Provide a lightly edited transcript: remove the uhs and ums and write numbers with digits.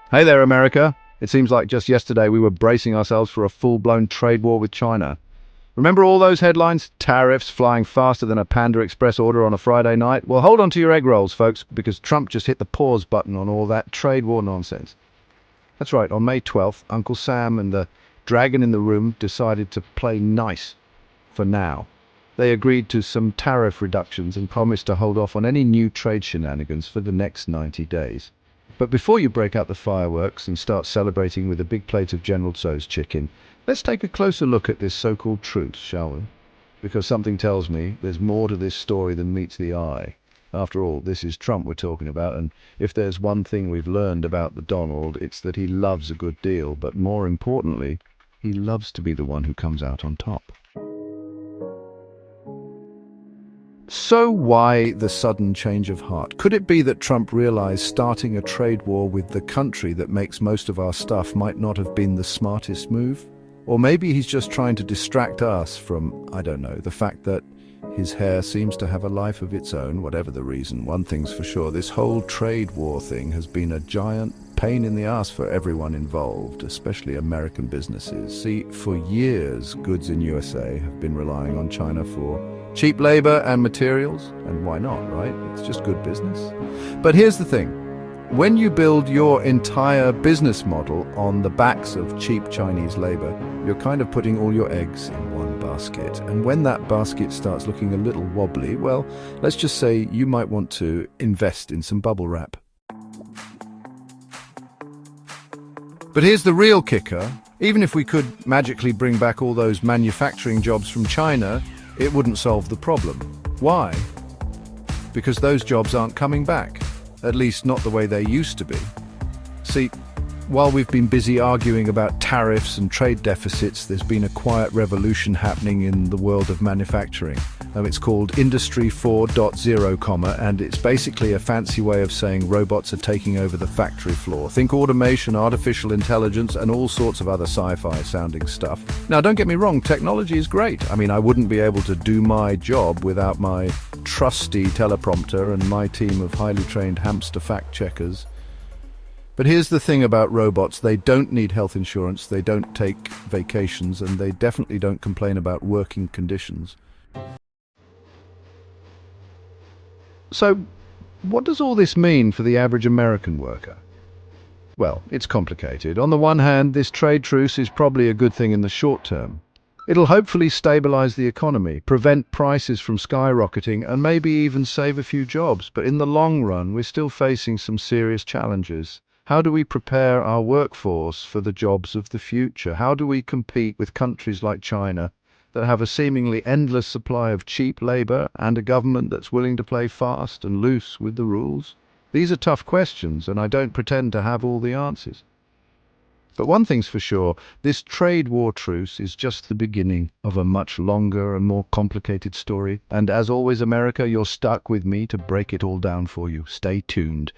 Hey there, America. It seems like just yesterday we were bracing ourselves for a full-blown trade war with China. Remember all those headlines? Tariffs flying faster than a Panda Express order on a Friday night? Well, hold on to your egg rolls, folks, because Trump just hit the pause button on all that trade war nonsense. That's right, on May 12th, Uncle Sam and the dragon in the room decided to play nice for now. They agreed to some tariff reductions and promised to hold off on any new trade shenanigans for the next 90 days. But before you break out the fireworks and start celebrating with a big plate of General Tso's chicken, let's take a closer look at this so-called truce, shall we? Because something tells me there's more to this story than meets the eye. After all, this is Trump we're talking about, and if there's one thing we've learned about the Donald, it's that he loves a good deal, but more importantly, he loves to be the one who comes out on top. So why the sudden change of heart? Could it be that Trump realized starting a trade war with the country that makes most of our stuff might not have been the smartest move? Or maybe he's just trying to distract us from, I don't know, the fact that his hair seems to have a life of its own, whatever the reason. One thing's for sure, this whole trade war thing has been a giant pain in the ass for everyone involved, especially American businesses. See, for years, goods in USA have been relying on China for cheap labor and materials, and why not, right? It's just good business. But here's the thing. When you build your entire business model on the backs of cheap Chinese labor, you're kind of putting all your eggs in one basket. And when that basket starts looking a little wobbly, well, let's just say you might want to invest in some bubble wrap. But here's the real kicker. Even if we could magically bring back all those manufacturing jobs from China, it wouldn't solve the problem. Why? Because those jobs aren't coming back. At least not the way they used to be. See, while we've been busy arguing about tariffs and trade deficits, there's been a quiet revolution happening in the world of manufacturing. It's called Industry 4.0, and it's basically a fancy way of saying robots are taking over the factory floor. Think automation, artificial intelligence, and all sorts of other sci-fi sounding stuff. Now, don't get me wrong, technology is great. I wouldn't be able to do my job without my trusty teleprompter and my team of highly trained hamster fact-checkers. But here's the thing about robots. They don't need health insurance, they don't take vacations, and they definitely don't complain about working conditions. So, what does all this mean for the average American worker? Well, it's complicated. On the one hand, this trade truce is probably a good thing in the short term. It'll hopefully stabilize the economy, prevent prices from skyrocketing, and maybe even save a few jobs. But in the long run, we're still facing some serious challenges. How do we prepare our workforce for the jobs of the future? How do we compete with countries like China that have a seemingly endless supply of cheap labor and a government that's willing to play fast and loose with the rules? These are tough questions, and I don't pretend to have all the answers. But one thing's for sure, this trade war truce is just the beginning of a much longer and more complicated story. And as always, America, you're stuck with me to break it all down for you. Stay tuned.